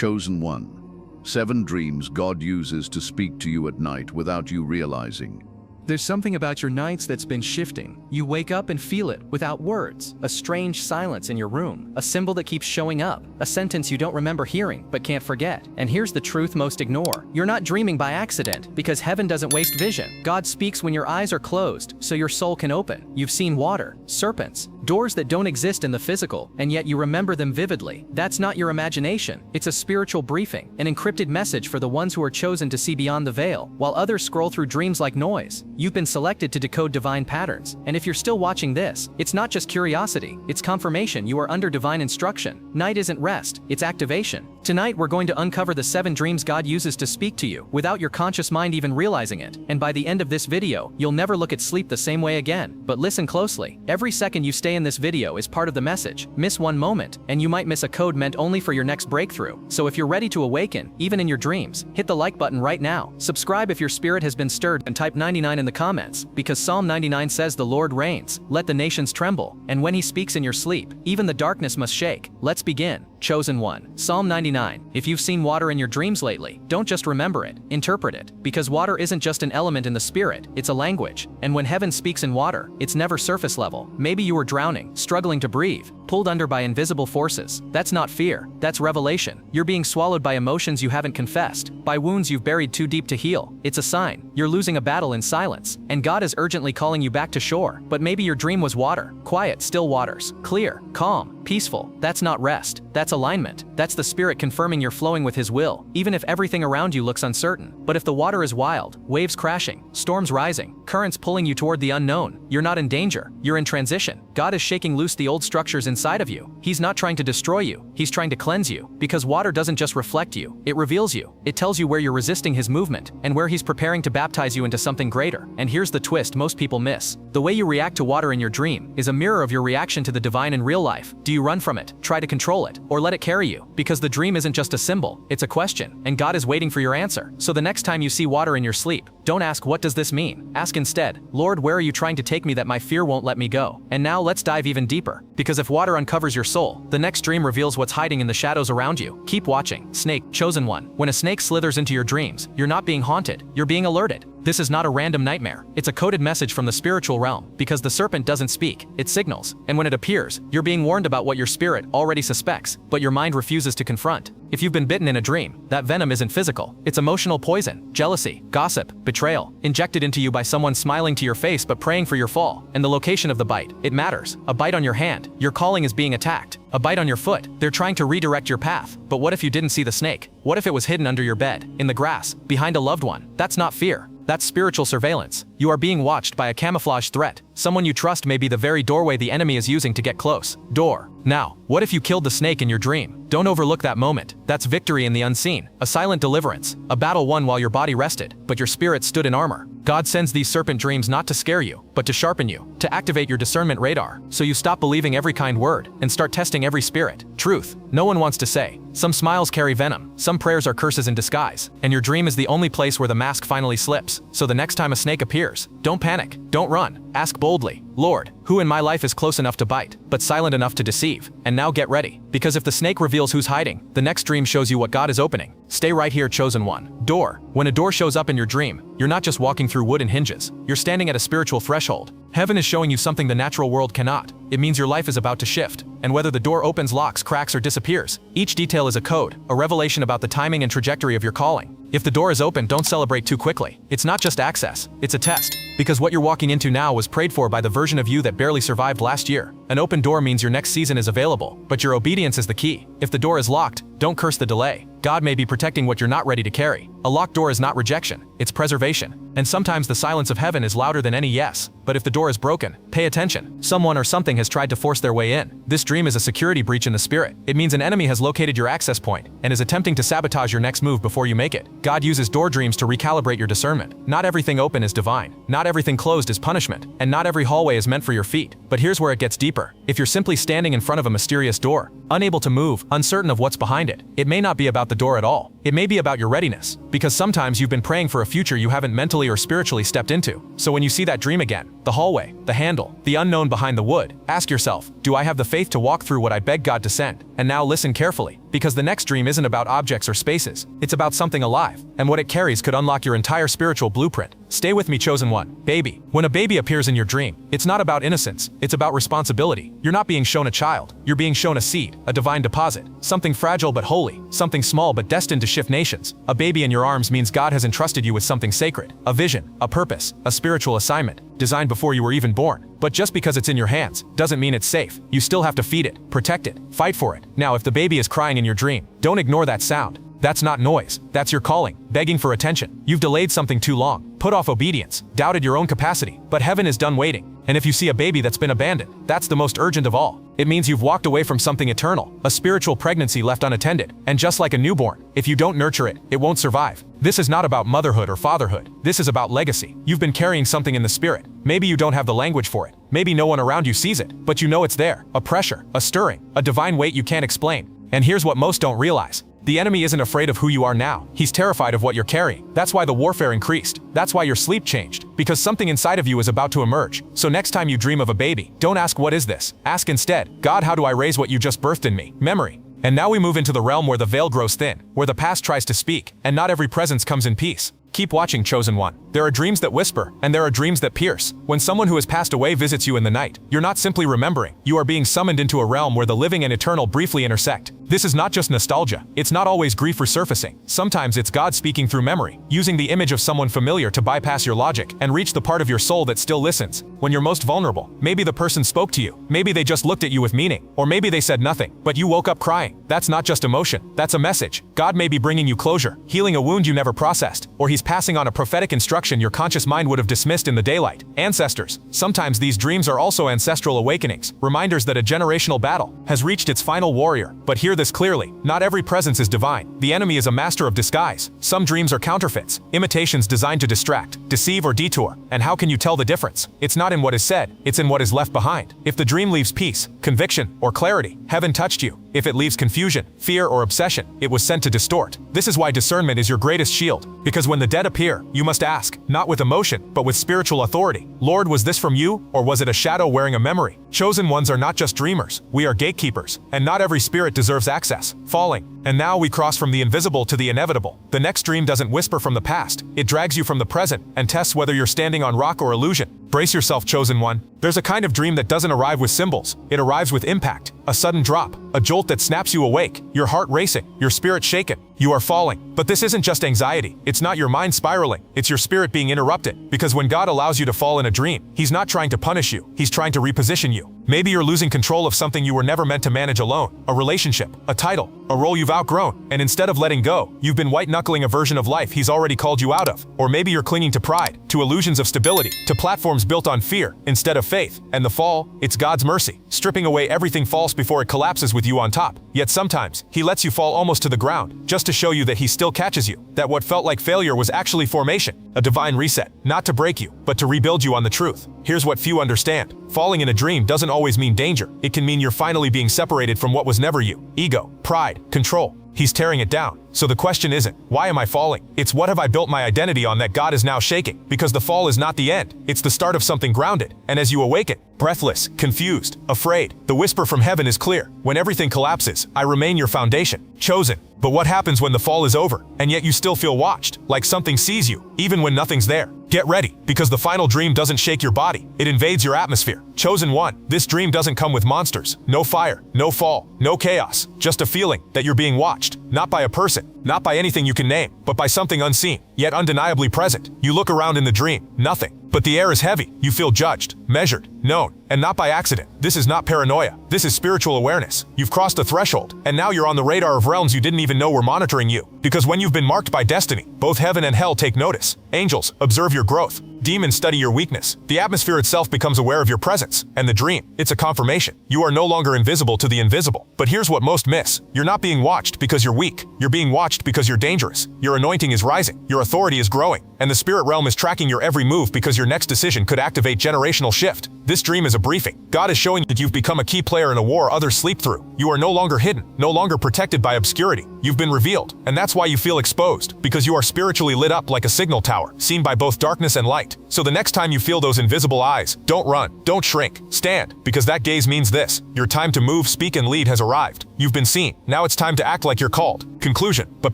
Chosen one. 7 dreams God uses to speak to you at night without you realizing. There's something about your nights that's been shifting. You wake up and feel it without words. A strange silence in your room. A symbol that keeps showing up. A sentence you don't remember hearing but can't forget. And here's the truth most ignore. You're not dreaming by accident, because heaven doesn't waste vision. God speaks when your eyes are closed, so your soul can open. You've seen water, serpents, doors that don't exist in the physical, and yet you remember them vividly. That's not your imagination. It's a spiritual briefing, an encrypted message for the ones who are chosen to see beyond the veil, while others scroll through dreams like noise. You've been selected to decode divine patterns, and if you're still watching this, it's not just curiosity, it's confirmation you are under divine instruction. Night isn't rest, it's activation. Tonight we're going to uncover the 7 dreams God uses to speak to you, without your conscious mind even realizing it. And by the end of this video, you'll never look at sleep the same way again. But listen closely. Every second you stay in this video is part of the message. Miss one moment, and you might miss a code meant only for your next breakthrough. So if you're ready to awaken, even in your dreams, hit the like button right now. Subscribe if your spirit has been stirred, and type 99 in the comments, because Psalm 99 says the Lord reigns. Let the nations tremble, and when he speaks in your sleep, even the darkness must shake. Let's begin. Chosen one. Psalm 99. If you've seen water in your dreams lately, don't just remember it, interpret it. Because water isn't just an element in the spirit, it's a language. And when heaven speaks in water, it's never surface level. Maybe you were drowning, struggling to breathe, pulled under by invisible forces. That's not fear, that's revelation. You're being swallowed by emotions you haven't confessed, by wounds you've buried too deep to heal. It's a sign. You're losing a battle in silence, and God is urgently calling you back to shore. But maybe your dream was water. Quiet, still waters. Clear, calm, peaceful. That's not rest. That's alignment. That's the spirit confirming you're flowing with his will, even if everything around you looks uncertain. But if the water is wild, waves crashing, storms rising, currents pulling you toward the unknown, you're not in danger, you're in transition. God is shaking loose the old structures inside of you. He's not trying to destroy you, he's trying to cleanse you. Because water doesn't just reflect you, it reveals you. It tells you where you're resisting his movement, and where he's preparing to baptize you into something greater. And here's the twist most people miss. The way you react to water in your dream is a mirror of your reaction to the divine in real life. Do you run from it, try to control it, or let it carry you? Because the dream isn't just a symbol, it's a question, and God is waiting for your answer. So the next time you see water in your sleep, don't ask, what does this mean? Ask instead, Lord, where are you trying to take me that my fear won't let me go? And now let's dive even deeper. Because if water uncovers your soul, the next dream reveals what's hiding in the shadows around you. Keep watching. Snake. Chosen one. When a snake slithers into your dreams, you're not being haunted, you're being alerted. This is not a random nightmare. It's a coded message from the spiritual realm, because the serpent doesn't speak, it signals. And when it appears, you're being warned about what your spirit already suspects, but your mind refuses to confront. If you've been bitten in a dream, that venom isn't physical. It's emotional poison, jealousy, gossip, betrayal, injected into you by someone smiling to your face but praying for your fall. And the location of the bite, it matters. A bite on your hand, your calling is being attacked. A bite on your foot, they're trying to redirect your path. But what if you didn't see the snake? What if it was hidden under your bed, in the grass, behind a loved one? That's not fear. That's spiritual surveillance. You are being watched by a camouflage threat. Someone you trust may be the very doorway the enemy is using to get close. Door. Now, what if you killed the snake in your dream? Don't overlook that moment. That's victory in the unseen. A silent deliverance. A battle won while your body rested, but your spirit stood in armor. God sends these serpent dreams not to scare you, but to sharpen you, to activate your discernment radar, so you stop believing every kind word and start testing every spirit. Truth. No one wants to say. Some smiles carry venom, some prayers are curses in disguise, and your dream is the only place where the mask finally slips. So the next time a snake appears, don't panic, don't run. Ask boldly, Lord, who in my life is close enough to bite, but silent enough to deceive? And now get ready, because if the snake reveals who's hiding, the next dream shows you what God is opening. Stay right here, chosen one. Door. When a door shows up in your dream, you're not just walking through wooden hinges, you're standing at a spiritual threshold. Heaven is showing you something the natural world cannot. It means your life is about to shift, and whether the door opens, locks, cracks, or disappears, each detail is a code, a revelation about the timing and trajectory of your calling. If the door is open, don't celebrate too quickly. It's not just access, it's a test. Because what you're walking into now was prayed for by the version of you that barely survived last year. An open door means your next season is available, but your obedience is the key. If the door is locked, don't curse the delay. God may be protecting what you're not ready to carry. A locked door is not rejection, it's preservation. And sometimes the silence of heaven is louder than any yes. But if the door is broken, pay attention. Someone or something has tried to force their way in. This dream is a security breach in the spirit. It means an enemy has located your access point and is attempting to sabotage your next move before you make it. God uses door dreams to recalibrate your discernment. Not everything open is divine. Not everything closed is punishment. And not every hallway is meant for your feet. But here's where it gets deeper. If you're simply standing in front of a mysterious door, unable to move, uncertain of what's behind it. It may not be about the door at all. It may be about your readiness, because sometimes you've been praying for a future you haven't mentally or spiritually stepped into. So when you see that dream again, the hallway, the handle, the unknown behind the wood, ask yourself, do I have the faith to walk through what I beg God to send? And now listen carefully, because the next dream isn't about objects or spaces. It's about something alive, and what it carries could unlock your entire spiritual blueprint. Stay with me, chosen one. Baby. When a baby appears in your dream, it's not about innocence, it's about responsibility. You're not being shown a child, you're being shown a seed, a divine deposit, something fragile but holy, something small but destined to shift nations. A baby in your arms means God has entrusted you with something sacred, a vision, a purpose, a spiritual assignment, designed before you were even born. But just because it's in your hands, doesn't mean it's safe. You still have to feed it, protect it, fight for it. Now, if the baby is crying in your dream, don't ignore that sound. That's not noise, that's your calling, begging for attention. You've delayed something too long, put off obedience, doubted your own capacity, but heaven is done waiting. And if you see a baby that's been abandoned, that's the most urgent of all. It means you've walked away from something eternal, a spiritual pregnancy left unattended. And just like a newborn, if you don't nurture it, it won't survive. This is not about motherhood or fatherhood. This is about legacy. You've been carrying something in the spirit. Maybe you don't have the language for it. Maybe no one around you sees it, but you know it's there. A pressure, a stirring, a divine weight you can't explain. And here's what most don't realize. The enemy isn't afraid of who you are now. He's terrified of what you're carrying. That's why the warfare increased. That's why your sleep changed. Because something inside of you is about to emerge. So next time you dream of a baby, don't ask what is this? Ask instead, God, how do I raise what you just birthed in me? Memory. And now we move into the realm where the veil grows thin, where the past tries to speak, and not every presence comes in peace. Keep watching, chosen one. There are dreams that whisper, and there are dreams that pierce. When someone who has passed away visits you in the night, you're not simply remembering, you are being summoned into a realm where the living and eternal briefly intersect. This is not just nostalgia. It's not always grief resurfacing. Sometimes it's God speaking through memory, using the image of someone familiar to bypass your logic and reach the part of your soul that still listens. When you're most vulnerable, maybe the person spoke to you, maybe they just looked at you with meaning, or maybe they said nothing, but you woke up crying. That's not just emotion, that's a message. God may be bringing you closure, healing a wound you never processed, or he's passing on a prophetic instruction your conscious mind would have dismissed in the daylight. Ancestors. Sometimes these dreams are also ancestral awakenings, reminders that a generational battle has reached its final warrior. But hear this clearly, not every presence is divine. The enemy is a master of disguise. Some dreams are counterfeits, imitations designed to distract, deceive, or detour. And how can you tell the difference? It's not in what is said, it's in what is left behind. If the dream leaves peace, conviction, or clarity, heaven touched you. If it leaves confusion, fear, or obsession, it was sent to distort. This is why discernment is your greatest shield. Because when the dead appear, you must ask, not with emotion, but with spiritual authority. Lord, was this from you, or was it a shadow wearing a memory? Chosen ones are not just dreamers, we are gatekeepers, and not every spirit deserves access. Falling. And now we cross from the invisible to the inevitable. The next dream doesn't whisper from the past, it drags you from the present and tests whether you're standing on rock or illusion. Brace yourself, chosen one. There's a kind of dream that doesn't arrive with symbols, it arrives with impact. A sudden drop, a jolt that snaps you awake, your heart racing, your spirit shaken. You are falling. But this isn't just anxiety, it's not your mind spiraling, it's your spirit being interrupted. Because when God allows you to fall in a dream, he's not trying to punish you, he's trying to reposition you. Maybe you're losing control of something you were never meant to manage alone, a relationship, a title, a role you've outgrown, and instead of letting go, you've been white-knuckling a version of life he's already called you out of. Or maybe you're clinging to pride, to illusions of stability, to platforms built on fear instead of faith. And the fall, it's God's mercy, stripping away everything false before it collapses with you on top. Yet sometimes, he lets you fall almost to the ground, just to show you that he still catches you, that what felt like failure was actually formation, a divine reset, not to break you, but to rebuild you on the truth. Here's what few understand. Falling in a dream doesn't always mean danger. It can mean you're finally being separated from what was never you. Ego, pride, control. He's tearing it down. So the question isn't, why am I falling? It's what have I built my identity on that God is now shaking? Because the fall is not the end. It's the start of something grounded. And as you awaken, breathless, confused, afraid, the whisper from heaven is clear. When everything collapses, I remain your foundation, chosen. But what happens when the fall is over, and yet you still feel watched, like something sees you, even when nothing's there? Get ready, because the final dream doesn't shake your body, it invades your atmosphere. Chosen one, this dream doesn't come with monsters, no fire, no fall, no chaos, just a feeling that you're being watched, not by a person, not by anything you can name, but by something unseen, yet undeniably present. You look around in the dream, nothing. But the air is heavy, you feel judged, measured, known, and not by accident. This is not paranoia, this is spiritual awareness. You've crossed a threshold, and now you're on the radar of realms you didn't even know were monitoring you. Because when you've been marked by destiny, both heaven and hell take notice. Angels observe your growth. Demons study your weakness. The atmosphere itself becomes aware of your presence. And the dream, it's a confirmation. You are no longer invisible to the invisible. But here's what most miss. You're not being watched because you're weak. You're being watched because you're dangerous. Your anointing is rising. Your authority is growing. and the spirit realm is tracking your every move because your next decision could activate generational shift. This dream is a briefing. God is showing that you've become a key player in a war others sleep through. You are no longer hidden, no longer protected by obscurity. You've been revealed, and that's why you feel exposed, because you are spiritually lit up like a signal tower, seen by both darkness and light. So the next time you feel those invisible eyes, don't run, don't shrink, stand, because that gaze means this: your time to move, speak, and lead has arrived. You've been seen. Now it's time to act like you're called. Conclusion. But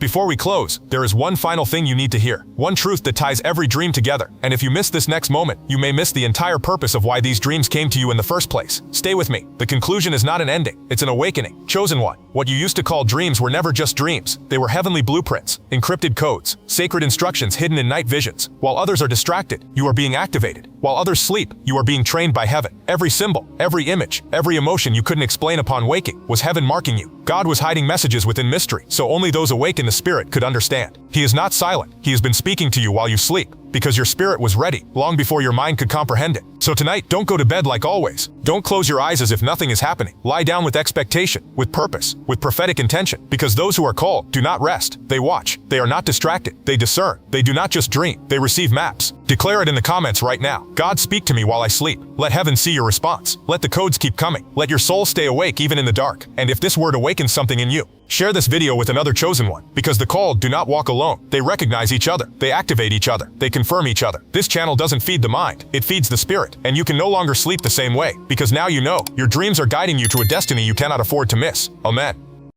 before we close, there is one final thing you need to hear. One truth that ties every dream together. And if you miss this next moment, you may miss the entire purpose of why these dreams came to you in the first place. Stay with me. The conclusion is not an ending. It's an awakening. Chosen one. What you used to call dreams were never just dreams. They were heavenly blueprints, encrypted codes, sacred instructions hidden in night visions. While others are distracted, you are being activated. While others sleep, you are being trained by heaven. Every symbol, every image, every emotion you couldn't explain upon waking was heaven marking you. God was hiding messages within mystery, so only those awake in the spirit could understand. He is not silent. He has been speaking to you while you sleep, because your spirit was ready, long before your mind could comprehend it. So tonight, don't go to bed like always. Don't close your eyes as if nothing is happening. Lie down with expectation, with purpose, with prophetic intention, because those who are called do not rest. They watch. They are not distracted. They discern. They do not just dream. They receive maps. Declare it in the comments right now. God, speak to me while I sleep. Let heaven see your response. Let the codes keep coming. Let your soul stay awake even in the dark. And if this word awakens something in you, share this video with another chosen one, because the called do not walk alone. They recognize each other. They activate each other. They confirm each other. This channel doesn't feed the mind. It feeds the spirit. And you can no longer sleep the same way, because now you know your dreams are guiding you to a destiny you cannot afford to miss. Amen.